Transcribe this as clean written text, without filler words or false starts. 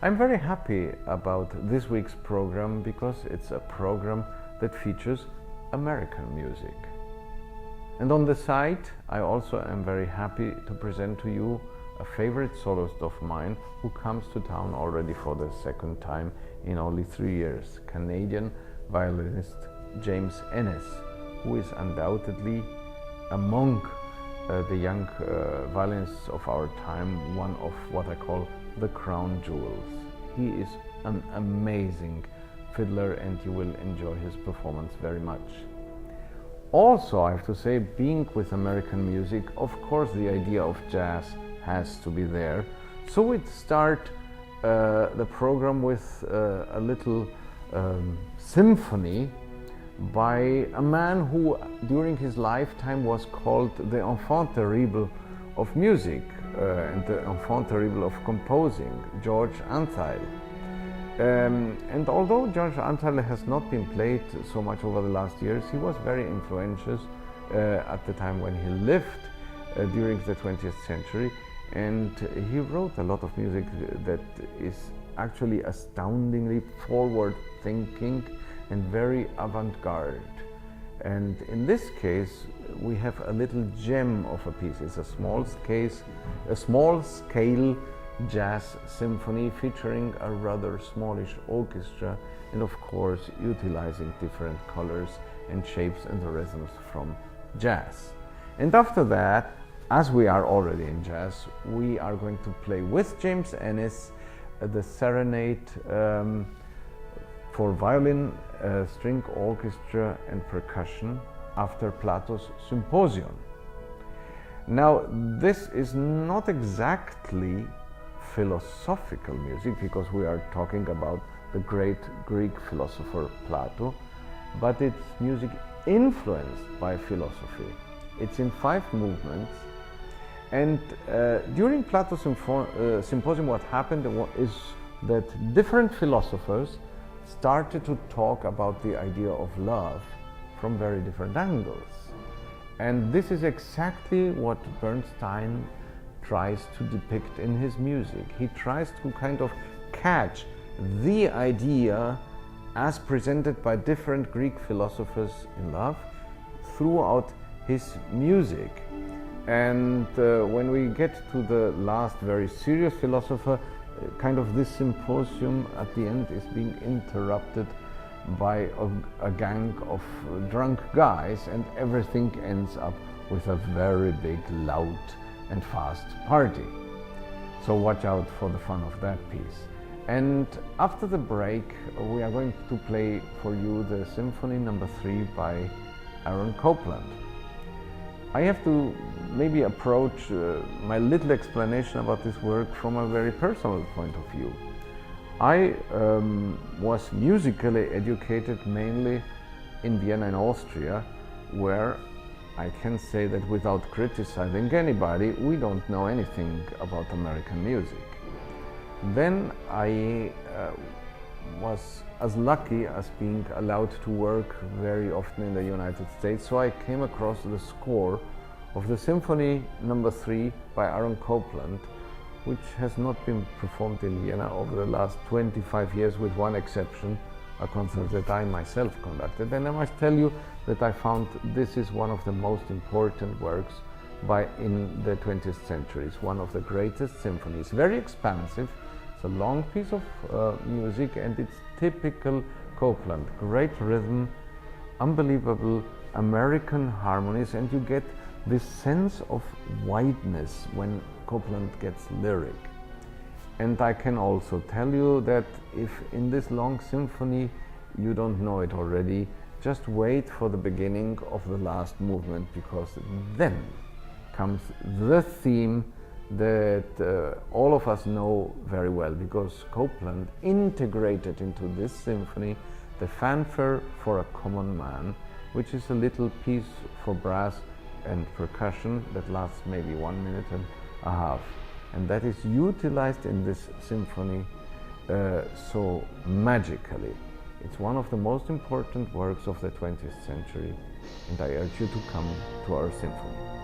I'm very happy about this week's program because it's a program that features American music. And on the side, I also am very happy to present to you a favorite soloist of mine who comes to town already for the second time in only 3 years, Canadian violinist James Ennis, who is undoubtedly among the young violinists of our time, one of what I call the crown jewels. He is an amazing fiddler and you will enjoy his performance very much. Also, I have to say, being with American music, of course the idea of jazz has to be there. So we start the program with a little symphony by a man who during his lifetime was called the enfant terrible of music and the enfant terrible of composing, George Antheil. And although George Antheil has not been played so much over the last years, he was very influential at the time when he lived during the 20th century, and he wrote a lot of music that is actually astoundingly forward-thinking and very avant-garde. And in this case, we have a little gem of a piece. It's a small scale jazz symphony featuring a rather smallish orchestra and of course utilizing different colors and shapes and rhythms from jazz. And after that, as we are already in jazz, we are going to play with James Ennis the serenade for violin, string orchestra and percussion after Plato's Symposium. Now, this is not exactly philosophical music because we are talking about the great Greek philosopher Plato, but it's music influenced by philosophy. It's in 5 movements, and during Plato's Symposium what happened is that different philosophers started to talk about the idea of love from very different angles. And this is exactly what Bernstein tries to depict in his music. He tries to kind of catch the idea as presented by different Greek philosophers in love throughout his music. And when we get to the last very serious philosopher, kind of this symposium at the end is being interrupted by a gang of drunk guys, and everything ends up with a very big, loud and fast party. So watch out for the fun of that piece. And after the break, we are going to play for you the Symphony No. 3 by Aaron Copland. I have to maybe approach my little explanation about this work from a very personal point of view. I was musically educated mainly in Vienna in Austria, where I can say that without criticizing anybody, we don't know anything about American music. Then I was as lucky as being allowed to work very often in the United States, so I came across the score of the Symphony No. 3 by Aaron Copland, which has not been performed in Vienna over the last 25 years, with one exception, a concert that I myself conducted. And I must tell you that I found this is one of the most important works in the 20th century. It's one of the greatest symphonies. Very expansive. It's a long piece of music, and it's typical Copland. Great rhythm, unbelievable American harmonies, and you get this sense of wideness when Copland gets lyric. And I can also tell you that if in this long symphony you don't know it already, just wait for the beginning of the last movement, because then comes the theme that all of us know very well, because Copland integrated into this symphony the Fanfare for a Common Man, which is a little piece for brass and percussion that lasts maybe 1 minute and a half, and that is utilized in this symphony so magically. It's one of the most important works of the 20th century, and I urge you to come to our symphony.